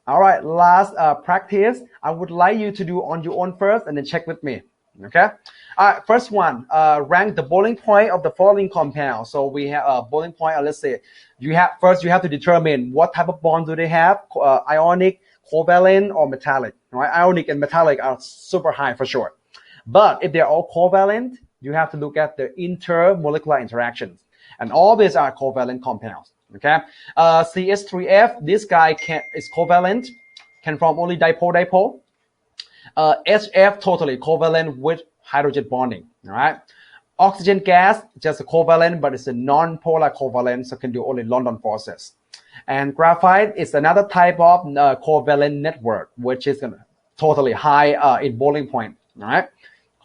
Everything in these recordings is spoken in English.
All right, last practice. I would like you to do on your own first and then check with me. Okay. All right, first one, rank the boiling point of the following compound. So we have a boiling point. Let's say you have to determine what type of bond do they have, ionic, covalent, or metallic. Right? Ionic and metallic are super high for sure. But if they're all covalent, you have to look at the intermolecular interactions. And all these are covalent compounds. Okay. CH3F, this guy is covalent, can form only dipole-dipole. HF totally covalent with hydrogen bonding. All right. Oxygen gas, just a covalent, but it's a non-polar covalent, so can do only London forces. And graphite is another type of covalent network, which is totally high in boiling point. All right.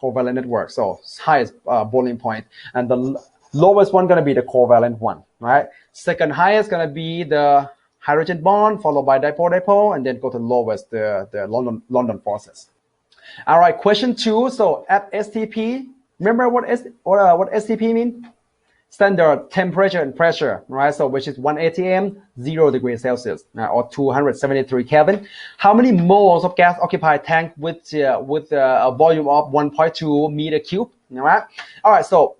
Covalent network, so highest boiling point. And the lowest one gonna be the covalent one, right? Second highest gonna be the hydrogen bond, followed by dipole-dipole, and then go to lowest, the London forces. All right, question 2. So at STP, remember what STP mean? Standard temperature and pressure, right? So which is 1 atm, 0 degrees Celsius, or 273 Kelvin. How many moles of gas occupy a tank with a volume of 1.2 meter cube? All right. All right. So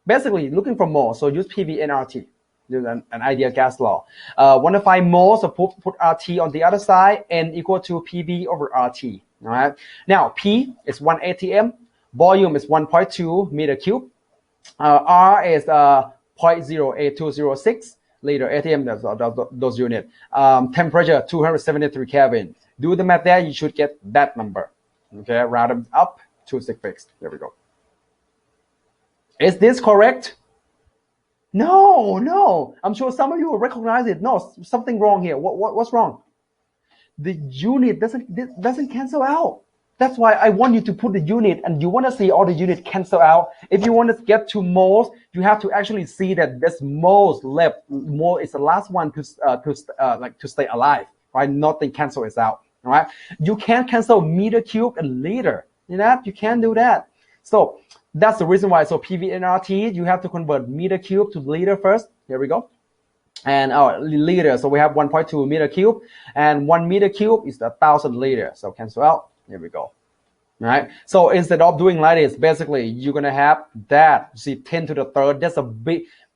basically, looking for moles. So use PV and RT. Use an ideal gas law. Want to find moles, so put RT on the other side, N equal to PV over RT. All right. Now P is 1 atm, volume is 1.2 meter cube. R is 0.08206 liter atm, those units. Temperature 273 Kelvin. Do the math there, you should get that number. Okay, round them up to sig fixed. There we go. Is this correct? No. I'm sure some of you will recognize it. No, something wrong here. What's wrong? The unit doesn't cancel out. That's why I want you to put the unit, and you want to see all the units cancel out. If you want to get to moles, you have to actually see that this moles left. Mole is the last one to stay alive, right? Nothing cancels out, all right? You can't cancel meter cube and liter. You know, you can't do that. So that's the reason why. So PV and RT, you have to convert meter cube to liter first. Here we go. And our liter, so we have 1.2 meter cube, and 1 meter cube is 1,000 liters. So cancel out. Here we go. All right. So instead of doing like this, basically you're gonna have that. See, 10 to the third. That's a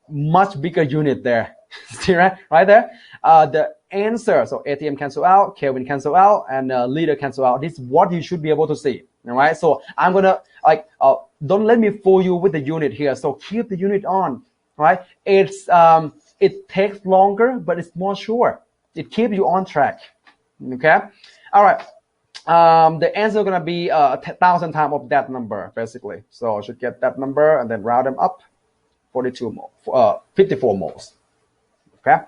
much bigger unit there. See right there. The answer. So ATM cancel out, Kelvin cancel out, and liter cancel out. This is what you should be able to see. All right. So I'm gonna don't let me fool you with the unit here. So keep the unit on. Right. It takes longer, but it's more sure. It keeps you on track. Okay. All right. The answer is going to be 1,000 times of that number, basically. So I should get that number and then round them up. 54 moles. Okay.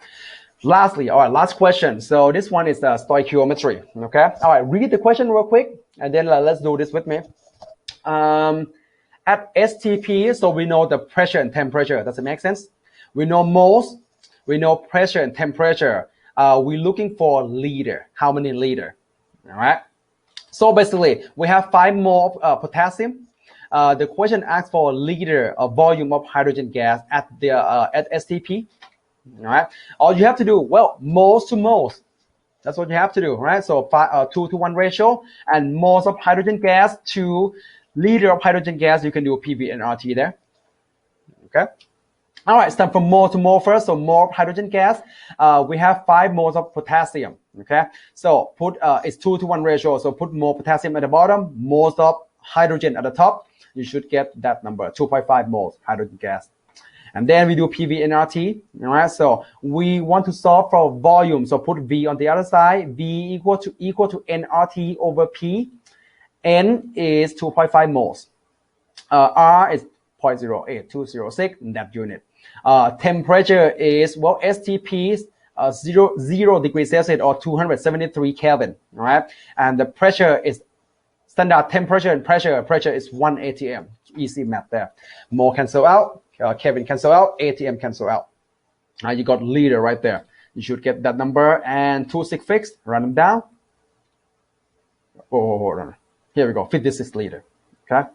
Lastly, all right, last question. So this one is stoichiometry. Okay. All right, read the question real quick, and then let's do this with me. At STP, so we know the pressure and temperature. Does it make sense? We know moles. We know pressure and temperature. We're looking for liter. How many liter? All right. So basically, we have 5 mole of potassium. The question asks for a liter of volume of hydrogen gas at STP. All right. All you have to do, well, moles to moles. That's what you have to do, right? So 2-to-1 ratio, and moles of hydrogen gas to liter of hydrogen gas. You can do a PV and RT there. Okay. All right, start from mole to mole first. So mole of hydrogen gas, we have 5 moles of potassium. Okay, so put it's 2-to-1 ratio. So put more potassium at the bottom, moles of hydrogen at the top. You should get that number, 2.5 moles hydrogen gas. And then we do PV and RT. All right, so we want to solve for volume. So put V on the other side. V equal to nRT over P. N is 2.5 moles. R is 0.08206 in that unit. Temperature is, well, STP 0 degrees Celsius or 273 Kelvin. All right, and the pressure is standard temperature and pressure. Pressure is 1 atm. Easy math there. Mole cancel out, Kelvin cancel out, atm cancel out. You got liter right there. You should get that number, and 2 sig fixed. Run them down. Oh, here we go. 56 liter. Okay.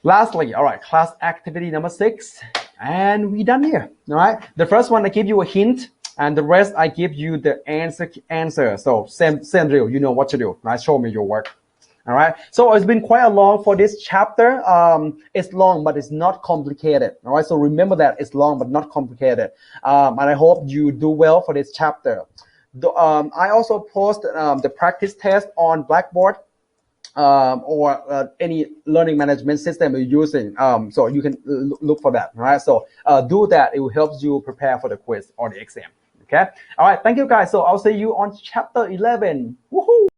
Lastly, all right, class activity number 6, and we're done here. All right. The first one, I give you a hint. and the rest I give you the answer. So same drill. You know what to do. Right? Show me your work. All right. So it's been quite a long for this chapter. It's long, but it's not complicated. All right. So remember that it's long, but not complicated. And I hope you do well for this chapter. I also post the practice test on Blackboard or any learning management system you're using. So you can look for that. All right. So do that. It will help you prepare for the quiz or the exam. Okay. All right. Thank you, guys. So I'll see you on chapter 11. Woohoo!